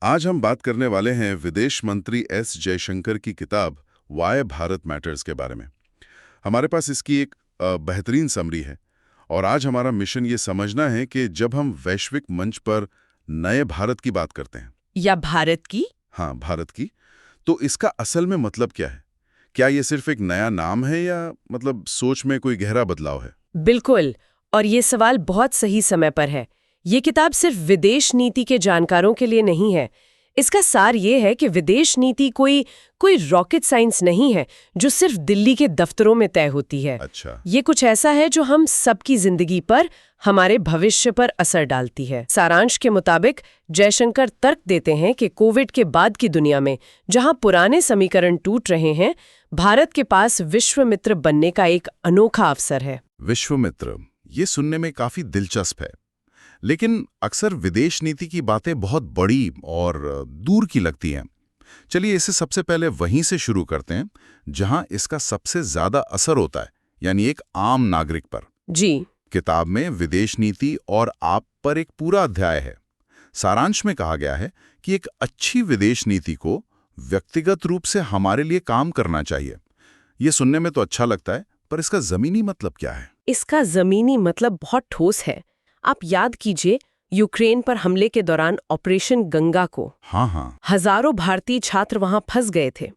आज हम बात करने वाले हैं विदेश मंत्री एस जयशंकर की किताब वाई भारत मैटर्स के बारे में। हमारे पास इसकी एक बेहतरीन समरी है और आज हमारा मिशन ये समझना है कि जब हम वैश्विक मंच पर नए भारत की बात करते हैं या भारत की। हाँ, भारत की, तो इसका असल में मतलब क्या है? क्या ये सिर्फ एक नया नाम है या मतलब सोच में कोई गहरा बदलाव है? बिल्कुल, और ये सवाल बहुत सही समय पर है। ये किताब सिर्फ विदेश नीति के जानकारों के लिए नहीं है। इसका सार ये है कि विदेश नीति कोई रॉकेट साइंस नहीं है जो सिर्फ दिल्ली के दफ्तरों में तय होती है। अच्छा। ये कुछ ऐसा है जो हम सबकी जिंदगी पर, हमारे भविष्य पर असर डालती है। सारांश के मुताबिक जयशंकर तर्क देते हैं कि कोविड के बाद की दुनिया में जहां पुराने समीकरण टूट रहे हैं, भारत के पास विश्व मित्र बनने का एक अनोखा अवसर है। विश्व मित्र, ये सुनने में काफी दिलचस्प है, लेकिन अक्सर विदेश नीति की बातें बहुत बड़ी और दूर की लगती हैं। चलिए इसे सबसे पहले वहीं से शुरू करते हैं जहां इसका सबसे ज्यादा असर होता है, यानी एक आम नागरिक पर। जी। किताब में विदेश नीति और आप पर एक पूरा अध्याय है। सारांश में कहा गया है कि एक अच्छी विदेश नीति को व्यक्तिगत रूप से हमारे लिए काम करना चाहिए। ये सुनने में तो अच्छा लगता है, पर इसका जमीनी मतलब क्या है? इसका जमीनी मतलब बहुत ठोस है। आप याद कीजिए यूक्रेन पर हमले के दौरान ऑपरेशन गंगा को। हाँ। हजारों भारतीय छात्र वहां फंस गए थे।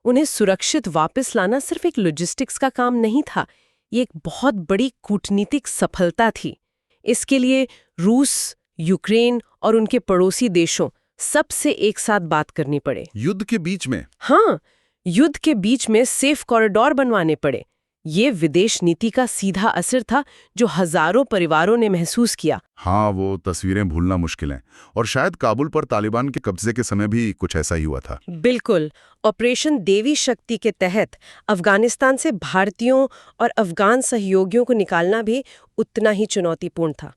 उन्हें सुरक्षित वापस लाना सिर्फ एक लॉजिस्टिक्स का काम नहीं था, ये एक बहुत बड़ी कूटनीतिक सफलता थी। इसके लिए रूस, यूक्रेन और उनके पड़ोसी देशों सबसे एक साथ बात करनी पड़े। युद्ध के बीच में? हाँ, युद्ध के बीच में सेफ कॉरिडोर बनवाने पड़े। ये विदेश नीति का सीधा असर था जो हजारों परिवारों ने महसूस किया। हाँ, वो तस्वीरें भूलना मुश्किल है। और शायद काबुल पर तालिबान के कब्जे के समय भी कुछ ऐसा ही हुआ था। बिल्कुल। ऑपरेशन देवी शक्ति के तहत अफगानिस्तान से भारतीयों और अफगान सहयोगियों को निकालना भी उतना ही चुनौतीपूर्ण था।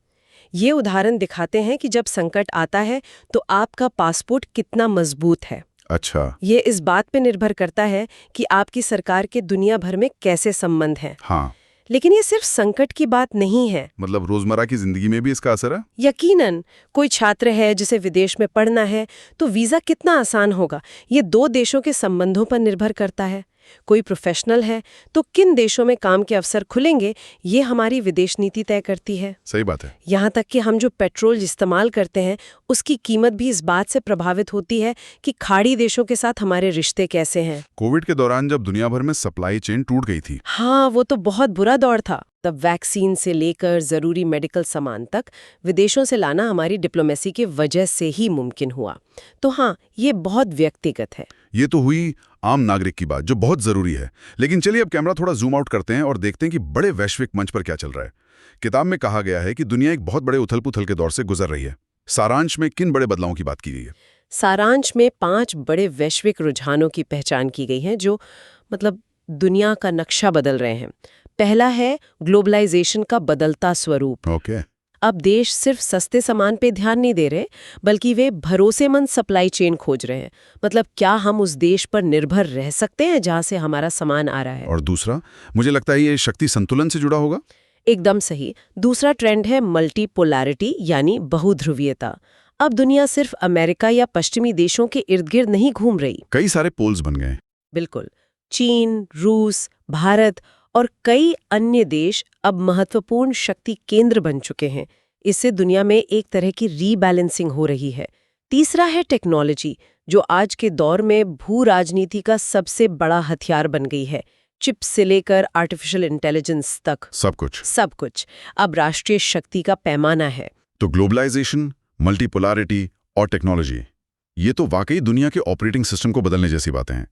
ये उदाहरण दिखाते हैं कि जब संकट आता है तो आपका पासपोर्ट कितना मजबूत है। अच्छा। ये इस बात पे निर्भर करता है कि आपकी सरकार के दुनिया भर में कैसे संबंध हैं। हाँ। लेकिन ये सिर्फ संकट की बात नहीं है। मतलब रोजमर्रा की जिंदगी में भी इसका असर है? यकीनन। कोई छात्र है जिसे विदेश में पढ़ना है तो वीजा कितना आसान होगा, ये दो देशों के संबंधों पर निर्भर करता है। कोई प्रोफेशनल है तो किन देशों में काम के अवसर खुलेंगे, ये हमारी विदेश नीति तय करती है। सही बात है। यहाँ तक कि हम जो पेट्रोल इस्तेमाल करते हैं उसकी कीमत भी इस बात से प्रभावित होती है कि खाड़ी देशों के साथ हमारे रिश्ते कैसे हैं। कोविड के दौरान जब दुनिया भर में सप्लाई चेन टूट गई थी। हाँ, वो तो बहुत बुरा दौर था। तब वैक्सीन से लेकर जरूरी मेडिकल सामान तक विदेशों से लाना हमारी डिप्लोमेसी की वजह से ही मुमकिन हुआ। तो हाँ, ये बहुत व्यक्तिगत है। ये तो हुई आम नागरिक की बात, जो बहुत जरूरी है। लेकिन चलिए अब कैमरा थोड़ा जूम आउट करते हैं और देखते हैं कि बड़े वैश्विक मंच पर क्या चल रहा है। किताब में कहा गया है कि दुनिया एक बहुत बड़े उथल-पुथल के दौर से गुजर रही है। सारांश में किन बड़े बदलावों की बात की गई है? सारांश में 5 बड़े वैश्विक रुझानों की पहचान की गई है जो दुनिया का नक्शा बदल रहे हैं। पहला है ग्लोबलाइजेशन का बदलता स्वरूप। ओके। अब देश सिर्फ सस्ते सामान पे ध्यान नहीं दे रहे, बल्कि वे भरोसेमंद सप्लाई चेन खोज रहे हैं। क्या हम उस देश पर निर्भर रह सकते हैं जहां से हमारा सामान आ रहा है। और दूसरा, मुझे लगता है ये शक्ति संतुलन से जुड़ा होगा। एकदम सही। दूसरा ट्रेंड है मल्टीपोलैरिटी, यानी बहुध्रुवीयता। अब दुनिया सिर्फ अमेरिका या पश्चिमी देशों के इर्द गिर्द नहीं घूम रही। कई सारे पोल्स बन गए। बिल्कुल। चीन, रूस, भारत और कई अन्य देश अब महत्वपूर्ण शक्ति केंद्र बन चुके हैं। इससे दुनिया में एक तरह की रीबैलेंसिंग हो रही है। तीसरा है टेक्नोलॉजी, जो आज के दौर में भू राजनीति का सबसे बड़ा हथियार बन गई है। चिप्स से लेकर आर्टिफिशियल इंटेलिजेंस तक सब कुछ अब राष्ट्रीय शक्ति का पैमाना है। तो ग्लोबलाइजेशन, मल्टीपोलैरिटी और टेक्नोलॉजी, ये तो वाकई दुनिया के ऑपरेटिंग सिस्टम को बदलने जैसी बातें हैं।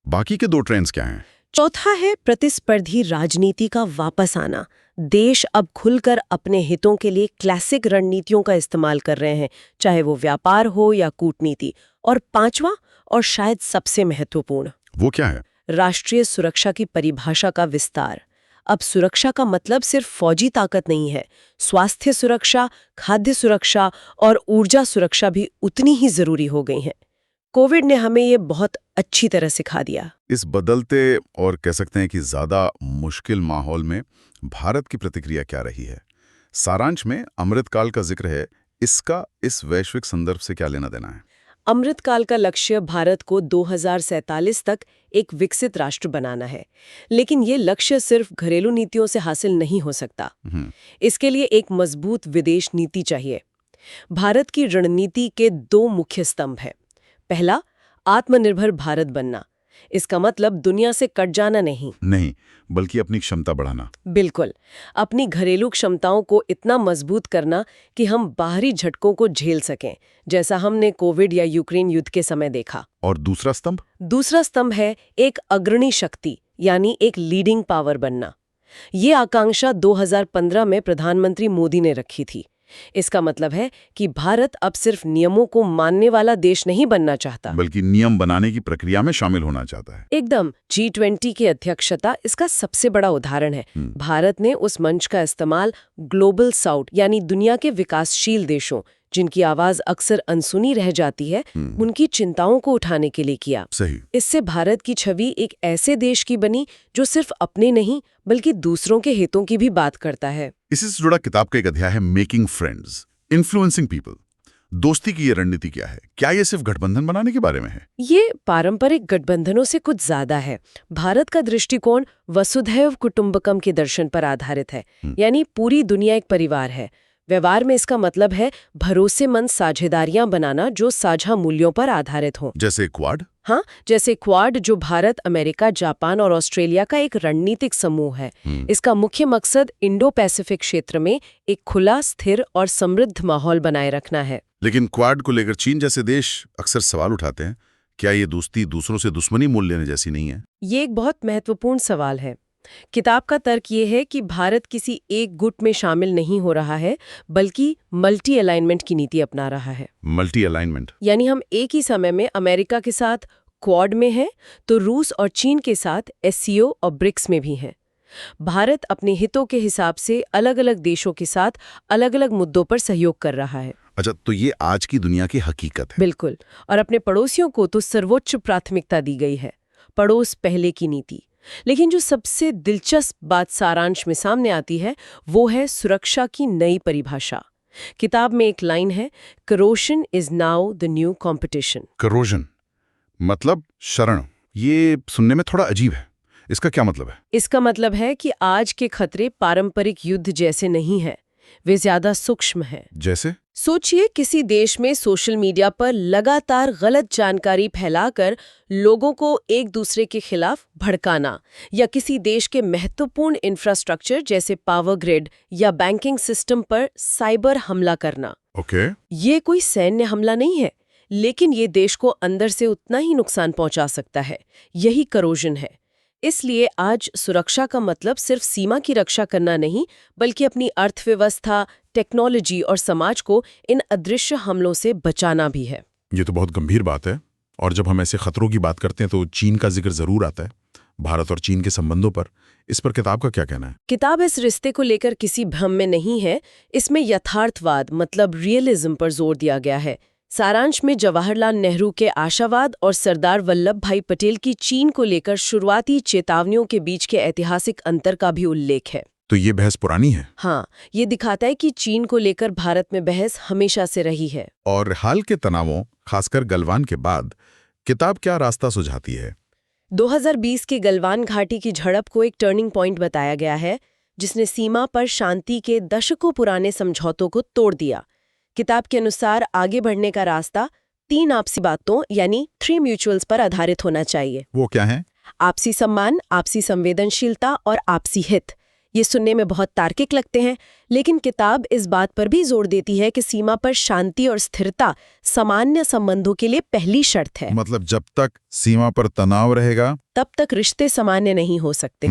बाकी के 2 ट्रेंड्स क्या हैं? चौथा है प्रतिस्पर्धी राजनीति का वापस आना। देश अब खुलकर अपने हितों के लिए क्लासिक रणनीतियों का इस्तेमाल कर रहे हैं, चाहे वो व्यापार हो या कूटनीति। और 5वां और शायद सबसे महत्वपूर्ण, वो क्या है? राष्ट्रीय सुरक्षा की परिभाषा का विस्तार। अब सुरक्षा का मतलब सिर्फ फौजी ताकत नहीं है। स्वास्थ्य सुरक्षा, खाद्य सुरक्षा और ऊर्जा सुरक्षा भी उतनी ही जरूरी हो गई हैं। कोविड ने हमें ये बहुत अच्छी तरह सिखा दिया। इस बदलते और कह सकते हैं कि ज्यादा मुश्किल माहौल में भारत की प्रतिक्रिया क्या रही है? सारांश में अमृतकाल का जिक्र है, इसका इस वैश्विक संदर्भ से क्या लेना देना है? अमृतकाल का लक्ष्य भारत को 2047 तक एक विकसित राष्ट्र बनाना है। लेकिन ये लक्ष्य सिर्फ घरेलू नीतियों से हासिल नहीं हो सकता। इसके लिए एक मजबूत विदेश नीति चाहिए। भारत की रणनीति के 2 मुख्य स्तंभ हैं। पहला, आत्मनिर्भर भारत बनना। इसका मतलब दुनिया से कट जाना नहीं, बल्कि अपनी क्षमता बढ़ाना। बिल्कुल, अपनी घरेलू क्षमताओं को इतना मजबूत करना कि हम बाहरी झटकों को झेल सकें, जैसा हमने कोविड या यूक्रेन युद्ध के समय देखा। और दूसरा स्तंभ? दूसरा स्तंभ है एक अग्रणी शक्ति, यानी एक लीडिंग पावर बनना। ये आकांक्षा 2015 में प्रधानमंत्री मोदी ने रखी थी। इसका मतलब है कि भारत अब सिर्फ नियमों को मानने वाला देश नहीं बनना चाहता, बल्कि नियम बनाने की प्रक्रिया में शामिल होना चाहता है। एकदम। G20 की अध्यक्षता इसका सबसे बड़ा उदाहरण है। भारत ने उस मंच का इस्तेमाल ग्लोबल साउथ यानी दुनिया के विकासशील देशों, जिनकी आवाज अक्सर अनसुनी रह जाती है, उनकी चिंताओं को उठाने के लिए किया। सही। इससे भारत की छवि एक ऐसे देश की बनी जो सिर्फ अपने नहीं बल्कि दूसरों के हितों की भी बात करता है। इसी से जुड़ा किताब का एक अध्याय है मेकिंग फ्रेंड्स, इन्फ्लुएंसिंग पीपल। दोस्ती की ये रणनीति क्या है? क्या ये सिर्फ गठबंधन बनाने के बारे में है? ये पारंपरिक गठबंधनों से कुछ ज्यादा है। भारत का दृष्टिकोण वसुधैव कुटुंबकम के दर्शन पर आधारित है, यानी पूरी दुनिया एक परिवार है। व्यवहार में इसका मतलब है भरोसेमंद साझेदारियां बनाना जो साझा मूल्यों पर आधारित हों। जैसे क्वाड? हाँ, जैसे क्वाड, जो भारत, अमेरिका, जापान और ऑस्ट्रेलिया का एक रणनीतिक समूह है। इसका मुख्य मकसद इंडो पैसिफिक क्षेत्र में एक खुला, स्थिर और समृद्ध माहौल बनाए रखना है। लेकिन क्वाड को लेकर चीन जैसे देश अक्सर सवाल उठाते हैं, क्या ये दोस्ती दूसरों से दुश्मनी मोल लेने जैसी नहीं है? ये एक बहुत महत्वपूर्ण सवाल है। किताब का तर्क ये है कि भारत किसी एक गुट में शामिल नहीं हो रहा है, बल्कि मल्टी अलाइनमेंट की नीति अपना रहा है। मल्टी अलाइनमेंट यानी हम एक ही समय में अमेरिका के साथ क्वाड में हैं, तो रूस और चीन के साथ SCO और ब्रिक्स में भी हैं। भारत अपने हितों के हिसाब से अलग अलग देशों के साथ अलग अलग मुद्दों पर सहयोग कर रहा है। अच्छा, तो ये आज की दुनिया की हकीकत है। बिल्कुल। और अपने पड़ोसियों को तो सर्वोच्च प्राथमिकता दी गई है, पड़ोस पहले की नीति। लेकिन जो सबसे दिलचस्प बात सारांश में सामने आती है, वो है सुरक्षा की नई परिभाषा। किताब में एक लाइन है, corrosion is now the new competition. Corrosion मतलब शरण। ये सुनने में थोड़ा अजीब है। इसका क्या मतलब है? इसका मतलब है कि आज के खतरे पारंपरिक युद्ध जैसे नहीं हैं, वे ज्यादा सूक्ष्म हैं। जैसे? सोचिए, किसी देश में सोशल मीडिया पर लगातार गलत जानकारी फैलाकर लोगों को एक दूसरे के खिलाफ भड़काना, या किसी देश के महत्वपूर्ण इंफ्रास्ट्रक्चर जैसे पावर ग्रिड या बैंकिंग सिस्टम पर साइबर हमला करना। ओके। ये कोई सैन्य हमला नहीं है, लेकिन ये देश को अंदर से उतना ही नुकसान पहुंचा सकता है। यही करोजन है। इसलिए आज सुरक्षा का मतलब सिर्फ सीमा की रक्षा करना नहीं, बल्कि अपनी अर्थव्यवस्था, टेक्नोलॉजी और समाज को इन अदृश्य हमलों से बचाना भी है। ये तो बहुत गंभीर बात है। और जब हम ऐसे खतरों की बात करते हैं तो चीन का जिक्र जरूर आता है। भारत और चीन के संबंधों पर, इस पर किताब का क्या कहना है? किताब इस रिश्ते को लेकर किसी भ्रम में नहीं है। इसमें यथार्थवाद मतलब रियलिज्म पर जोर दिया गया है। सारांश में जवाहरलाल नेहरू के आशावाद और सरदार वल्लभ भाई पटेल की चीन को लेकर शुरुआती चेतावनियों के बीच के ऐतिहासिक अंतर का भी उल्लेख है। तो ये बहस पुरानी है? हाँ, ये दिखाता है कि चीन को लेकर भारत में बहस हमेशा से रही है। और हाल के तनावों, खासकर गलवान के बाद, किताब क्या रास्ता सुझाती है? 2020 के गलवान घाटी की झड़प को एक टर्निंग पॉइंट बताया गया है, जिसने सीमा पर शांति के दशकों पुराने समझौतों को तोड़ दिया। किताब के अनुसार आगे बढ़ने का रास्ता 3 आपसी बातों यानी 3 म्यूचुअल्स पर आधारित होना चाहिए। वो क्या है? आपसी सम्मान, आपसी संवेदनशीलता और आपसी हित। ये सुनने में बहुत तार्किक लगते हैं, लेकिन किताब इस बात पर भी जोर देती है कि सीमा पर शांति और स्थिरता सामान्य संबंधों के लिए पहली शर्त है। मतलब जब तक सीमा पर तनाव रहेगा, तब तक रिश्ते सामान्य नहीं हो सकते।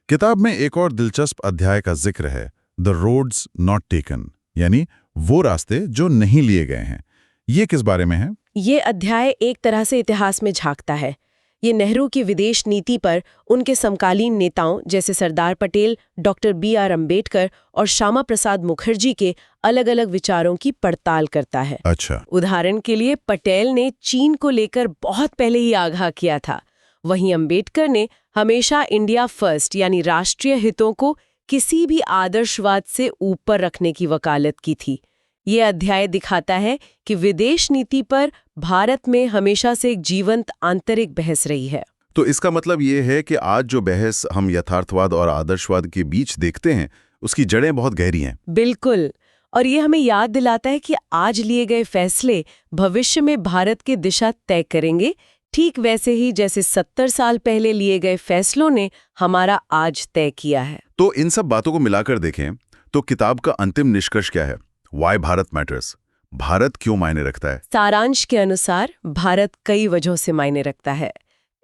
किताब में एक और दिलचस्प अध्याय का जिक्र है, द रोड्स नॉट टेकन, यानी वो रास्ते जो नहीं लिए गए हैं। ये किस बारे में है? ये अध्याय एक तरह से इतिहास में झांकता है। ये नेहरू की विदेश नीति पर उनके समकालीन नेताओं जैसे सरदार पटेल, डॉक्टर BR अम्बेडकर और श्यामा प्रसाद मुखर्जी के अलग अलग विचारों की पड़ताल करता है। अच्छा। उदाहरण के लिए पटेल ने चीन को लेकर बहुत पहले ही आगाह किया था, वहीं अम्बेडकर ने हमेशा इंडिया फर्स्ट यानी राष्ट्रीय हितों को किसी भी आदर्शवाद से ऊपर रखने की वकालत की थी। ये अध्याय दिखाता है कि विदेश नीति पर भारत में हमेशा से एक जीवंत आंतरिक बहस रही है। तो इसका मतलब ये है कि आज जो बहस हम यथार्थवाद और आदर्शवाद के बीच देखते हैं, उसकी जड़ें बहुत गहरी हैं। बिल्कुल। और ये हमें याद दिलाता है कि आज लिए गए फैसले भविष्य में भारत की दिशा तय करेंगे, ठीक वैसे ही जैसे 70 साल पहले लिए गए फैसलों ने हमारा आज तय किया है। तो इन सब बातों को मिलाकर देखें तो किताब का अंतिम निष्कर्ष क्या है? Y Bharat matters? भारत क्यों मायने रखता है? सारांश के अनुसार भारत कई वजहों से मायने रखता है।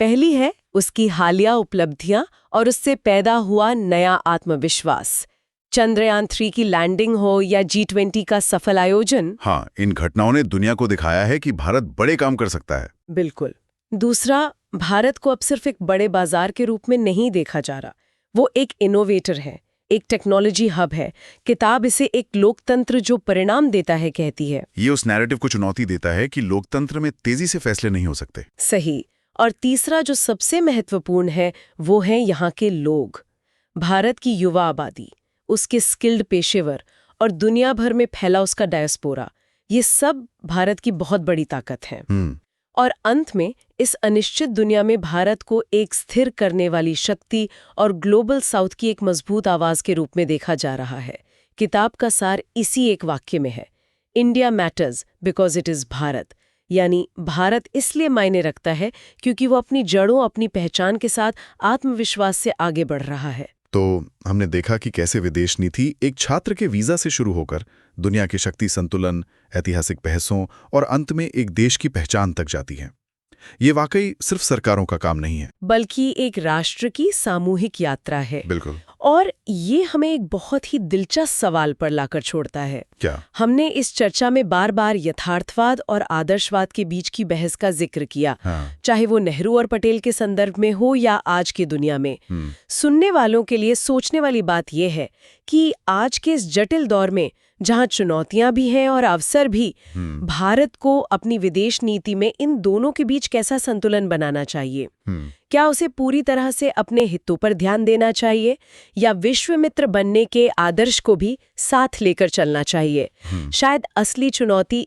पहली है उसकी हालिया उपलब्धियां और उससे पैदा हुआ नया आत्मविश्वास। चंद्रयान 3 की लैंडिंग हो या G20 का सफल आयोजन। हाँ, इन घटनाओं ने दुनिया को दिखाया है कि भारत बड़े काम कर सकता है। बिल्कुल। दूसरा, भारत को अब सिर्फ एक बड़े बाजार के रूप में नहीं देखा जा रहा, वो एक इनोवेटर है, एक टेक्नोलॉजी हब है। किताब इसे एक लोकतंत्र जो परिणाम देता है कहती है। ये उस नैरेटिव को चुनौती देता है कि लोकतंत्र में तेजी से फैसले नहीं हो सकते। सही। और तीसरा जो सबसे महत्वपूर्ण है वो है यहाँ के लोग। भारत की युवा आबादी, उसके स्किल्ड पेशेवर और दुनिया भर में फैला उसका डायस्पोरा, ये सब भारत की बहुत बड़ी ताकत है। और अंत में इस अनिश्चित दुनिया में भारत को एक स्थिर करने वाली शक्ति और ग्लोबल साउथ की एक मजबूत आवाज के रूप में देखा जा रहा है। किताब का सार इसी एक वाक्य में है, India matters because it is Bharat. यानी भारत इसलिए मायने रखता है क्योंकि वो अपनी जड़ों, अपनी पहचान के साथ आत्मविश्वास से आगे बढ़ रहा है। तो हमने देखा कि कैसे विदेश नीति एक छात्र के वीजा से शुरू होकर दुनिया के शक्ति संतुलन, ऐतिहासिक बहसों और अंत में एक देश की पहचान तक जाती है। ये वाकई सिर्फ सरकारों का काम नहीं है, बल्कि एक राष्ट्र की सामूहिक यात्रा है। बिल्कुल। और ये हमें एक बहुत ही दिलचस्प सवाल पर लाकर छोड़ता है। क्या? हमने इस चर्चा में बार बार यथार्थवाद और आदर्शवाद के बीच की बहस का जिक्र किया, चाहे वो नेहरू और पटेल के संदर्भ में हो या आज की दुनिया में। सुनने वालों के लिए सोचने वाली बात यह है कि आज के इस जटिल दौर में जहां चुनौतियां भी हैं और अवसर भी, भारत को अपनी विदेश नीति में इन दोनों के बीच कैसा संतुलन बनाना चाहिए? क्या उसे पूरी तरह से अपने हितों पर ध्यान देना चाहिए या विश्व मित्र बनने के आदर्श को भी साथ लेकर चलना चाहिए? शायद असली चुनौती